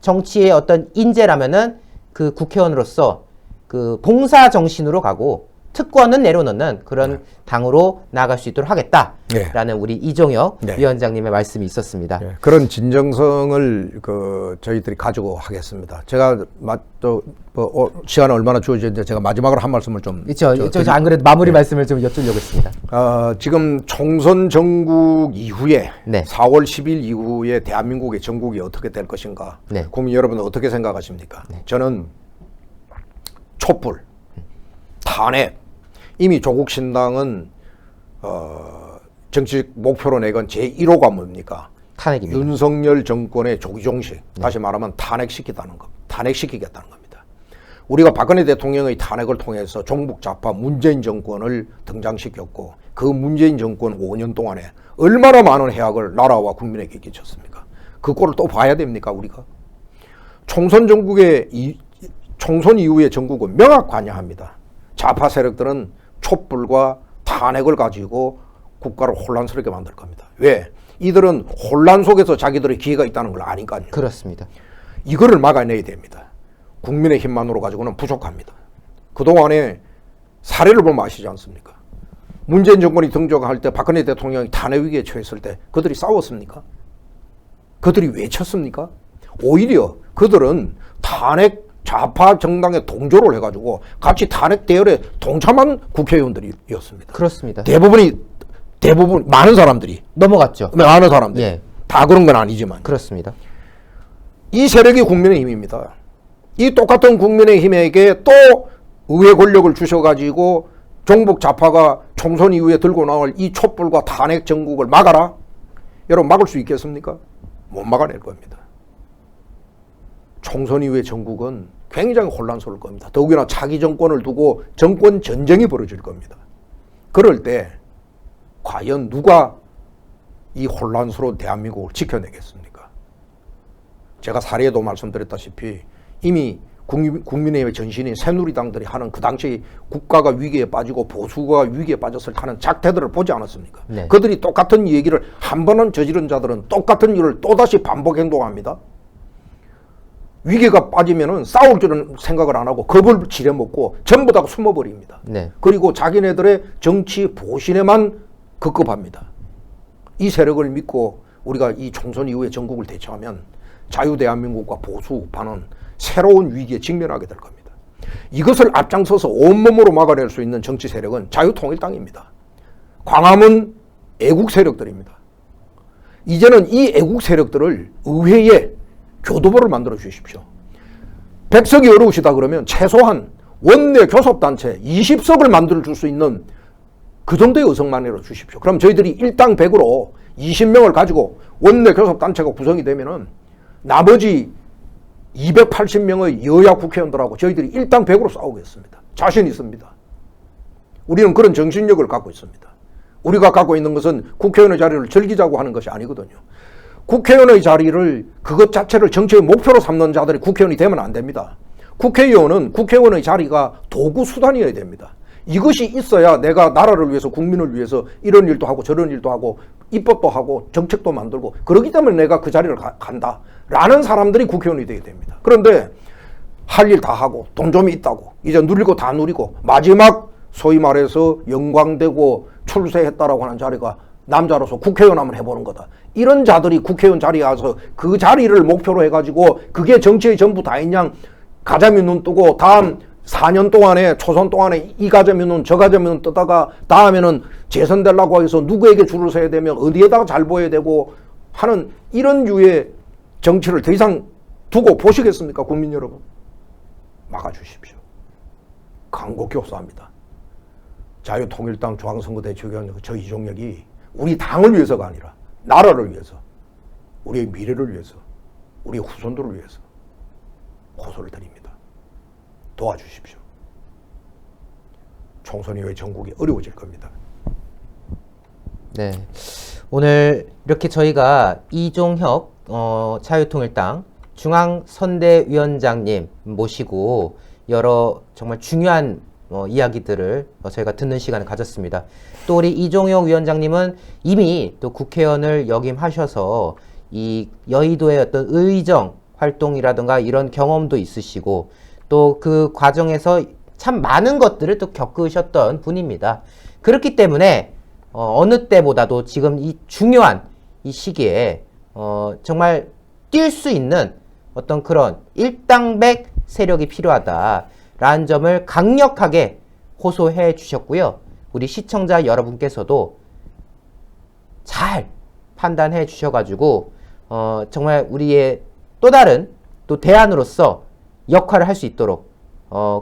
정치의 어떤 인재라면은 그 국회의원으로서 그 봉사 정신으로 가고 특권은 내려놓는 그런 당으로 나아갈 수 있도록 하겠다라는 우리 이종혁 위원장님의 말씀이 있었습니다. 그런 진정성을 저희들이 가지고 하겠습니다. 제가 시간이 얼마나 주어졌는데 제가 마지막으로 한 말씀을 좀. 그렇죠. 안 그래도 마무리 말씀을 좀 여쭈려고 했습니다. 지금 총선 전국 이후에 4월 10일 이후에 대한민국의 전국이 어떻게 될 것인가. 국민 여러분은 어떻게 생각하십니까? 저는 촛불, 탄핵. 이미 조국 신당은 정치적 목표로 내건 제1호가 뭡니까? 탄핵입니다. 윤석열 정권의 조기종식, 다시 말하면 탄핵시키겠다는 겁니다. 우리가 박근혜 대통령의 탄핵을 통해서 종북 좌파 문재인 정권을 등장시켰고 그 문재인 정권 5년 동안에 얼마나 많은 해악을 나라와 국민에게 끼쳤습니까? 그 꼴을 또 봐야 됩니까, 우리가? 총선 이후의 전국은 명확 관여합니다. 좌파 세력들은 촛불과 탄핵을 가지고 국가를 혼란스럽게 만들 겁니다. 왜? 이들은 혼란 속에서 자기들의 기회가 있다는 걸 아니까요. 그렇습니다. 이거를 막아내야 됩니다. 국민의 힘만으로 가지고는 부족합니다. 그동안에 사례를 보면 아시지 않습니까? 문재인 정권이 등장할 때 박근혜 대통령이 탄핵 위기에 처했을 때 그들이 싸웠습니까? 그들이 외쳤습니까? 오히려 그들은 탄핵 좌파 정당에 동조를 해가지고 같이 탄핵 대열에 동참한 국회의원들이었습니다. 그렇습니다. 대부분 많은 사람들이 넘어갔죠. 많은 사람들이 다 그런 건 아니지만 그렇습니다. 이 세력이 국민의힘입니다. 이 똑같은 국민의힘에게 또 의회 권력을 주셔가지고 종북 좌파가 총선 이후에 들고 나올 이 촛불과 탄핵 정국을 막아라. 여러분 막을 수 있겠습니까? 못 막아낼 겁니다. 총선 이후의 전국은 굉장히 혼란스러울 겁니다. 더욱이나 차기 정권을 두고 정권 전쟁이 벌어질 겁니다. 그럴 때 과연 누가 이 혼란스러운 대한민국을 지켜내겠습니까? 제가 사례에도 말씀드렸다시피 이미 국민의힘의 전신인 새누리당들이 하는 그 당시 국가가 위기에 빠지고 보수가 위기에 빠졌을 때 하는 작태들을 보지 않았습니까? 그들이 똑같은 얘기를 한 번은 저지른 자들은 똑같은 일을 또다시 반복 행동합니다. 위기가 빠지면은 싸울 줄은 생각을 안 하고 겁을 지려먹고 전부 다 숨어버립니다. 그리고 자기네들의 정치 보신에만 급급합니다. 이 세력을 믿고 우리가 이 총선 이후에 전국을 대처하면 자유대한민국과 보수 우파는 새로운 위기에 직면하게 될 겁니다. 이것을 앞장서서 온몸으로 막아낼 수 있는 정치 세력은 자유통일당입니다. 광화문 애국 세력들입니다. 이제는 이 애국 세력들을 의회에 교도보를 만들어 주십시오. 100석이 어려우시다 그러면 최소한 원내 교섭단체 20석을 만들어 줄 수 있는 그 정도의 의석만이라도 주십시오. 그럼 저희들이 일당 100으로 20명을 가지고 원내 교섭단체가 구성이 되면은 나머지 280명의 여야 국회의원들하고 저희들이 일당 100으로 싸우겠습니다. 자신 있습니다. 우리는 그런 정신력을 갖고 있습니다. 우리가 갖고 있는 것은 국회의원의 자리를 즐기자고 하는 것이 아니거든요. 국회의원의 자리를 그것 자체를 정치의 목표로 삼는 자들이 국회의원이 되면 안 됩니다. 국회의원은 국회의원의 자리가 도구 수단이어야 됩니다. 이것이 있어야 내가 나라를 위해서 국민을 위해서 이런 일도 하고 저런 일도 하고 입법도 하고 정책도 만들고 그렇기 때문에 내가 그 자리를 간다 라는 사람들이 국회의원이 되게 됩니다. 그런데 할 일 다 하고 돈 좀 있다고 이제 누릴 거 다 누리고 마지막 소위 말해서 영광되고 출세했다라고 하는 자리가 남자로서 국회의원 한번 해보는 거다. 이런 자들이 국회의원 자리에 와서 그 자리를 목표로 해가지고 그게 정치의 전부 다인 양 가자미 눈 뜨고 다음 4년 동안에 초선 동안에 이 가자미 눈 저 가자미 눈 뜨다가 다음에는 재선되려고 해서 누구에게 줄을 서야 되면 어디에다가 잘 보여야 되고 하는 이런 유의 정치를 더 이상 두고 보시겠습니까? 국민 여러분. 막아주십시오. 간곡히 호소합니다. 자유통일당 중앙선거대 주기관 저 이종혁이 우리 당을 위해서가 아니라 나라를 위해서 우리의 미래를 위해서 우리의 후손들을 위해서 호소를 드립니다. 도와주십시오. 총선 이후에 전국이 어려워질 겁니다. 네, 오늘 이렇게 저희가 이종혁 자유통일당 중앙선대위원장님 모시고 여러 정말 중요한 이야기들을 저희가 듣는 시간을 가졌습니다. 또 우리 이종혁 위원장님은 이미 또 국회의원을 역임하셔서 이 여의도의 어떤 의정 활동이라든가 이런 경험도 있으시고 또 그 과정에서 참 많은 것들을 또 겪으셨던 분입니다. 그렇기 때문에 어느 때보다도 지금 이 중요한 이 시기에 정말 뛸 수 있는 어떤 그런 일당백 세력이 필요하다라는 점을 강력하게 호소해 주셨고요. 우리 시청자 여러분께서도 잘 판단해 주셔가지고 정말 우리의 또 다른 또 대안으로서 역할을 할 수 있도록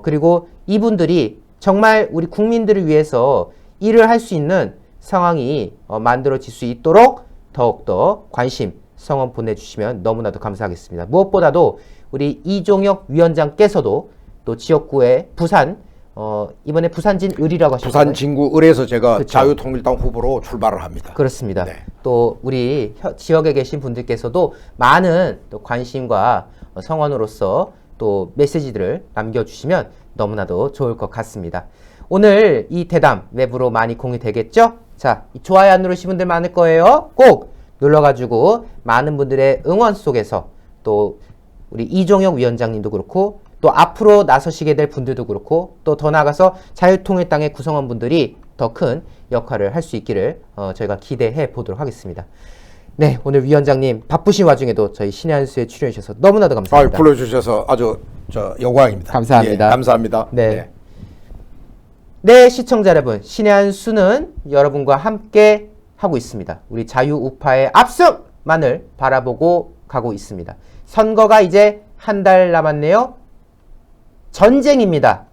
그리고 이분들이 정말 우리 국민들을 위해서 일을 할 수 있는 상황이 만들어질 수 있도록 더욱더 관심 성원 보내주시면 너무나도 감사하겠습니다. 무엇보다도 우리 이종혁 위원장께서도 또 지역구에 부산 이번에 부산진 을이라고 하셨잖아요. 부산 진구 을에서 제가 그렇죠. 자유통일당 후보로 출발을 합니다. 그렇습니다. 네. 또 우리 지역에 계신 분들께서도 많은 또 관심과 성원으로서 또 메시지들을 남겨주시면 너무나도 좋을 것 같습니다. 오늘 이 대담 외부로 많이 공유되겠죠? 자, 좋아요 안 누르신 분들 많을 거예요. 꼭 눌러가지고 많은 분들의 응원 속에서 또 우리 이종혁 위원장님도 그렇고 또 앞으로 나서시게 될 분들도 그렇고 또 더 나아가서 자유통일당의 구성원분들이 더 큰 역할을 할 수 있기를 저희가 기대해 보도록 하겠습니다. 네, 오늘 위원장님 바쁘신 와중에도 저희 신의 한 수에 출연해 주셔서 너무나도 감사합니다. 불러주셔서 아주 영광입니다. 감사합니다. 예, 감사합니다. 네. 네, 시청자 여러분, 신의 한 수는 여러분과 함께 하고 있습니다. 우리 자유우파의 압승만을 바라보고 가고 있습니다. 선거가 이제 한 달 남았네요. 전쟁입니다.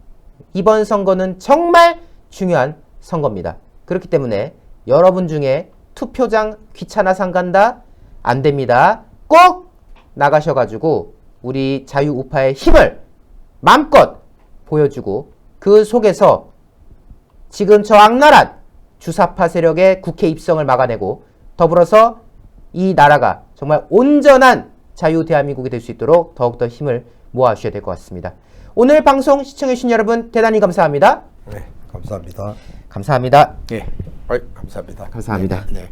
이번 선거는 정말 중요한 선거입니다. 그렇기 때문에 여러분 중에 투표장 귀찮아서 안 간다? 안 됩니다. 꼭 나가셔가지고 우리 자유우파의 힘을 마음껏 보여주고 그 속에서 지금 저 악랄한 주사파 세력의 국회 입성을 막아내고 더불어서 이 나라가 정말 온전한 자유 대한민국이 될 수 있도록 더욱더 힘을 모아주셔야 될 것 같습니다. 오늘 방송 시청해주신 여러분 대단히 감사합니다. 네, 감사합니다. 감사합니다. 예, 감사합니다. 감사합니다. 네.